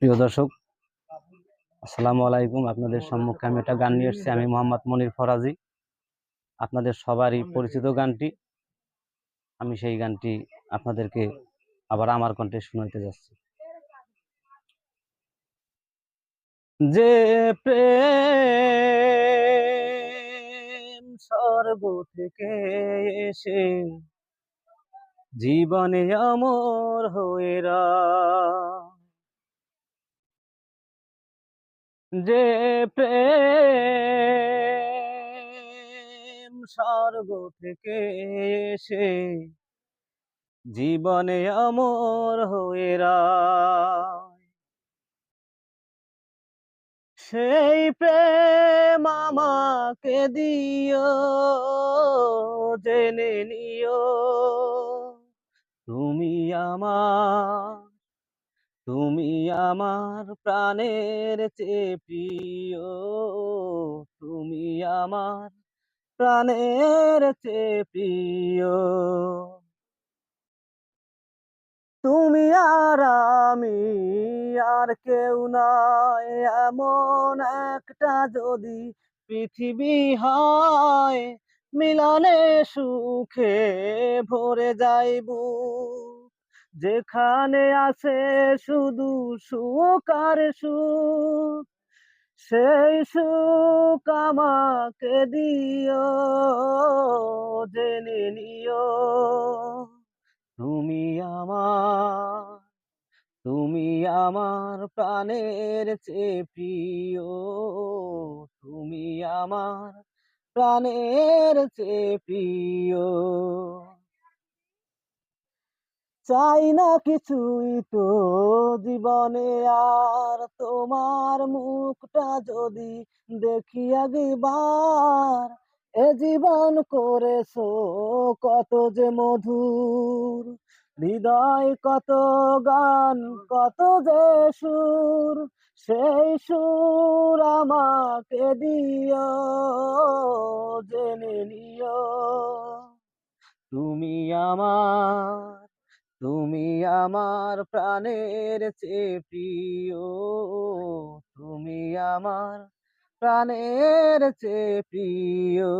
প্রিয় দর্শক, আসসালামু আলাইকুম। আপনাদের সম্মুখে আমি একটা গান নিয়ে এসেছি। আমি মোহাম্মদ মনির ফরাজি। আপনাদের সবারই পরিচিত গানটি। আমি সেই গানটি আপনাদেরকে আবার আমার কণ্ঠে শোনাতে যাচ্ছি। যে প্রেম স্বর্গ থেকে এসে জীবনে অমর হয়ে যে প্রেম স্বর্গ থেকে এসে জীবনে অমর হয়ে সেই প্রেম আমাকে দিও, জেনে নিও তুমি আমার, তুমি আমার প্রাণের চেয়ে প্রিয়, তুমি আমার প্রাণের চেয়ে প্রিয়। তুমি আর আমি আর কেউ নয়, এমন একটা যদি পৃথিবী হয়, মিলনে সুখে ভরে যাইব, যেখানে আছে শুধু সুখ আর সুখ, সেই সুখ আমাকে দিও, জেনে নিও তুমি আমার, তুমি আমার প্রাণের চেয়ে প্রিয়, তুমি আমার প্রাণের চেয়ে প্রিয়। চাই না কিছুই তো জীবনে আর, তোমার মুখটা যদি দেখি একবার, এ জীবন করেছো কত যে মধুর, হৃদয় কত গান, কত যে সুর, সেই সুর আমাকে দিও, জেনে নিও তুমি আমার, তুমি আমার প্রাণের চেয়ে প্রিয়, তুমি আমার প্রাণের চেয়ে প্রিয়।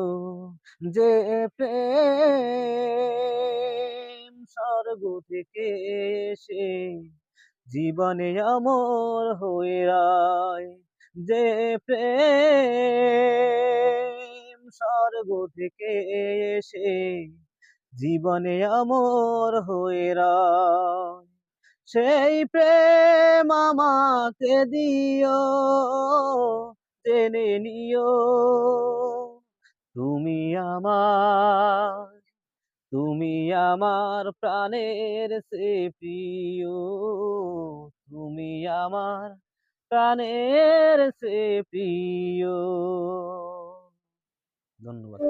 যে প্রেম স্বর্গ থেকে এসে জীবনে অমর হয়ে রয়, যে প্রেম স্বর্গ থেকে এসে জীবনে অমর হয়ে রয়, সেই প্রেম আমাকে দিও, জেনে নিও তুমি আমার, তুমি আমার প্রাণের চেয়ে প্রিয়, তুমি আমার প্রাণের চেয়ে প্রিয়। ধন্যবাদ।